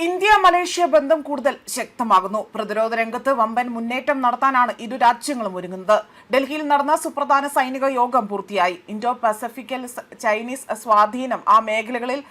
India Malaysia ബന്ധം കൂടുതൽ ശക്തമാകുന്നു. പ്രതിരോധ രംഗത്ത് വമ്പൻ മുന്നേറ്റം നടത്താനാണ് ഇരു രാജ്യങ്ങളും ഒരുങ്ങുന്നത്. ഡൽഹിയിൽ നടന്ന സുപ്രധാന സൈനിക യോഗം പൂർത്തിയായി. ഇൻഡോ പസഫിക്കിൽ ചൈനീസ് സ്വാധീനം ആ മേഖലകളിൽ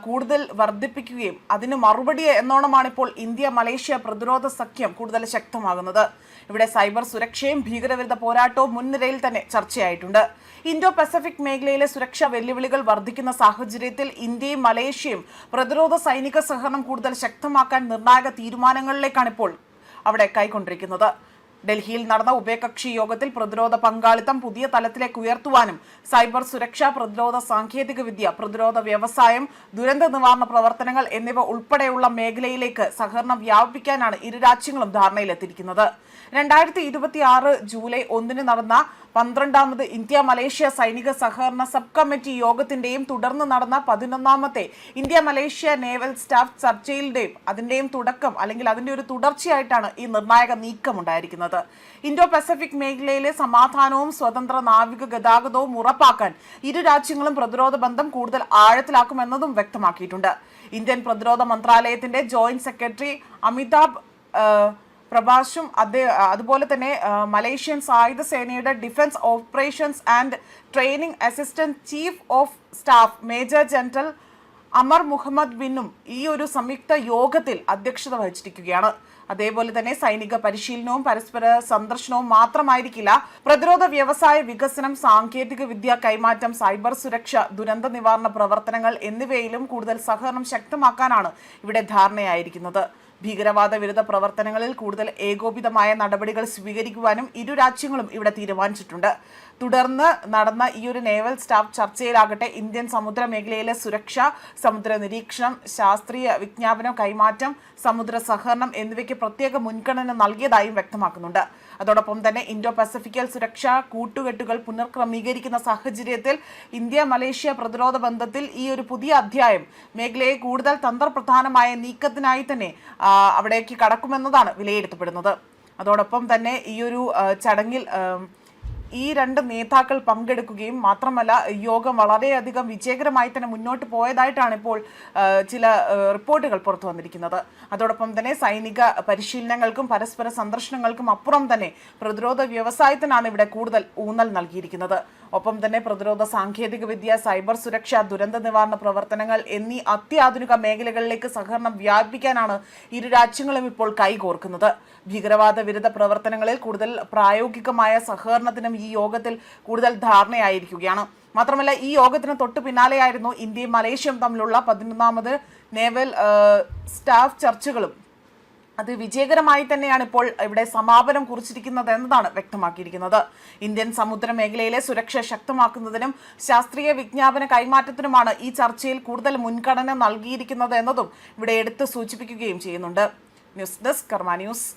കൂടുതൽ വർദ്ധിപ്പിക്കുകയും അതിന് മറുപടി എന്നോണമാണ് ഇപ്പോൾ ഇന്ത്യ മലേഷ്യ പ്രതിരോധ സഖ്യം കൂടുതൽ ശക്തമാകുന്നത്. ഇവിടെ സൈബർ സുരക്ഷയും ഭീകരവിരുദ്ധ പോരാട്ടവും മുൻനിരയിൽ തന്നെ ചർച്ചയായിട്ടുണ്ട്. ഇൻഡോ പസഫിക് മേഖലയിലെ സുരക്ഷാ വെല്ലുവിളികൾ വർദ്ധിക്കുന്ന സാഹചര്യത്തിൽ ഇന്ത്യയും മലേഷ്യയും പ്രതിരോധ സൈനിക സഹകരണം കൂടുതൽ ശക്തമാക്കാൻ നിർണായക തീരുമാനങ്ങളിലേക്കാണ് ഇപ്പോൾ അവിടെ കൈക്കൊണ്ടിരിക്കുന്നത്. ഡൽഹിയിൽ നടന്ന ഉഭയകക്ഷി യോഗത്തിൽ പ്രതിരോധ പങ്കാളിത്തം പുതിയ തലത്തിലേക്ക് ഉയർത്തുവാനും സൈബർ സുരക്ഷ, പ്രതിരോധ സാങ്കേതിക വിദ്യ, പ്രതിരോധ വ്യവസായം, ദുരന്ത നിവാരണ പ്രവർത്തനങ്ങൾ എന്നിവ ഉൾപ്പെടെയുള്ള മേഖലയിലേക്ക് സഹകരണം വ്യാപിപ്പിക്കാനാണ് ഇരു രാജ്യങ്ങളും ധാരണയിലെത്തിയിരിക്കുന്നത്. 2026 ജൂലൈ 1 നടന്ന 12ാമത് ഇന്ത്യ മലേഷ്യ സൈനിക സഹകരണ സബ് കമ്മിറ്റി യോഗത്തിന്റെയും തുടർന്ന് നടന്ന 11ാമത്തെ ഇന്ത്യ മലേഷ്യ നേവൽ സ്റ്റാഫ് ചർച്ചയിലുടെയും അതിന്റെയും തുടക്കം അല്ലെങ്കിൽ അതിന്റെ ഒരു തുടർച്ചയായിട്ടാണ് ഈ നിർണായക നീക്കം ഉണ്ടായിരിക്കുന്നത്. ഇൻഡോ പസഫിക് മേഖലയിലെ സമാധാനവും സ്വതന്ത്ര നാവിക ഗതാഗതവും ഉറപ്പാക്കാൻ ഇരു രാജ്യങ്ങളും പ്രതിരോധ ബന്ധം കൂടുതൽ ആഴത്തിലാക്കുമെന്നതും വ്യക്തമാക്കിയിട്ടുണ്ട്. ഇന്ത്യൻ പ്രതിരോധ മന്ത്രാലയത്തിന്റെ ജോയിന്റ് സെക്രട്ടറി അമിതാഭ് പ്രഭാഷും അതുപോലെ തന്നെ മലേഷ്യൻ സായുധ സേനയുടെ defence operations and training assistant chief of staff major general Amar Muhammad ബിന്നും ഈ ഒരു സംയുക്ത യോഗത്തിൽ അധ്യക്ഷത വഹിച്ചിരിക്കുകയാണ്. അതേപോലെ തന്നെ സൈനിക പരിശീലനവും പരസ്പര സന്ദർശനവും മാത്രമായിരിക്കില്ല, പ്രതിരോധ വ്യവസായ വികസനം, സാങ്കേതിക വിദ്യ കൈമാറ്റം, സൈബർ സുരക്ഷ, ദുരന്ത നിവാരണ പ്രവർത്തനങ്ങൾ എന്നിവയിലും കൂടുതൽ സഹകരണം ശക്തമാക്കാനാണ് ഇവിടെ ധാരണയായിരിക്കുന്നത്. ഭീകരവാദ വിരുദ്ധ പ്രവർത്തനങ്ങളിൽ കൂടുതൽ ഏകോപിതമായ നടപടികൾ സ്വീകരിക്കുവാനും ഇരു രാജ്യങ്ങളും ഇവിടെ തീരുമാനിച്ചിട്ടുണ്ട്. തുടർന്ന് നടന്ന ഈ ഒരു നേവൽ സ്റ്റാഫ് ചർച്ചയിലാകട്ടെ ഇന്ത്യൻ സമുദ്ര മേഖലയിലെ സുരക്ഷ, സമുദ്ര നിരീക്ഷണം, ശാസ്ത്രീയ വിജ്ഞാപനം കൈമാറ്റം, സമുദ്ര സഹകരണം എന്നിവയ്ക്ക് പ്രത്യേക മുൻഗണന നൽകിയതായും വ്യക്തമാക്കുന്നുണ്ട്. അതോടൊപ്പം തന്നെ ഇൻഡോ പസഫിക്കൽ സുരക്ഷാ കൂട്ടുകെട്ടുകൾ പുനർക്രമീകരിക്കുന്ന സാഹചര്യത്തിൽ ഇന്ത്യ മലേഷ്യ പ്രതിരോധ ബന്ധത്തിൽ ഈ ഒരു പുതിയ അധ്യായം മേഖലയെ കൂടുതൽ തന്ത്രപ്രധാനമായ നീക്കത്തിനായി തന്നെ അവിടേക്ക് കടക്കുമെന്നതാണ് വിലയിരുത്തപ്പെടുന്നത്. അതോടൊപ്പം തന്നെ ഈ ഒരു ചടങ്ങിൽ ഈ രണ്ട് നേതാക്കൾ പങ്കെടുക്കുകയും മാത്രമല്ല യോഗം വളരെയധികം വിജയകരമായി തന്നെ മുന്നോട്ട് പോയതായിട്ടാണ് ഇപ്പോൾ ചില റിപ്പോർട്ടുകൾ പുറത്തു വന്നിരിക്കുന്നത്. അതോടൊപ്പം തന്നെ സൈനിക പരിശീലനങ്ങൾക്കും പരസ്പര സന്ദർശനങ്ങൾക്കും അപ്പുറം തന്നെ പ്രതിരോധ വ്യവസായത്തിനാണ് ഇവിടെ കൂടുതൽ ഊന്നൽ നൽകിയിരിക്കുന്നത്. ഒപ്പം തന്നെ പ്രതിരോധ സാങ്കേതിക വിദ്യ, സൈബർ സുരക്ഷ, ദുരന്ത നിവാരണ പ്രവർത്തനങ്ങൾ എന്നീ അത്യാധുനിക മേഖലകളിലേക്ക് സഹകരണം വ്യാപിപ്പിക്കാനാണ് ഇരു രാജ്യങ്ങളും ഇപ്പോൾ കൈകോർക്കുന്നത്. ഭീകരവാദ വിരുദ്ധ പ്രവർത്തനങ്ങളിൽ കൂടുതൽ പ്രായോഗികമായ സഹകരണത്തിനും ഈ യോഗത്തിൽ കൂടുതൽ ധാരണയായിരിക്കുകയാണ്. മാത്രമല്ല ഈ യോഗത്തിന് തൊട്ടു പിന്നാലെയായിരുന്നു ഇന്ത്യയും മലേഷ്യയും തമ്മിലുള്ള 11ാമത് നേവൽ സ്റ്റാഫ് ചർച്ചകളും. അത് വിജയകരമായി തന്നെയാണ് ഇപ്പോൾ ഇവിടെ സമാപനം കുറിച്ചിരിക്കുന്നത് എന്നതാണ് വ്യക്തമാക്കിയിരിക്കുന്നത്. ഇന്ത്യൻ സമുദ്ര മേഖലയിലെ സുരക്ഷ ശക്തമാക്കുന്നതിനും ശാസ്ത്രീയ വിജ്ഞാപന കൈമാറ്റത്തിനുമാണ് ഈ ചർച്ചയിൽ കൂടുതൽ മുൻഗണന നൽകിയിരിക്കുന്നത് എന്നതും ഇവിടെ എടുത്ത് സൂചിപ്പിക്കുകയും ചെയ്യുന്നുണ്ട്. ന്യൂസ് ഡെസ്ക് കർമ്മ ന്യൂസ്.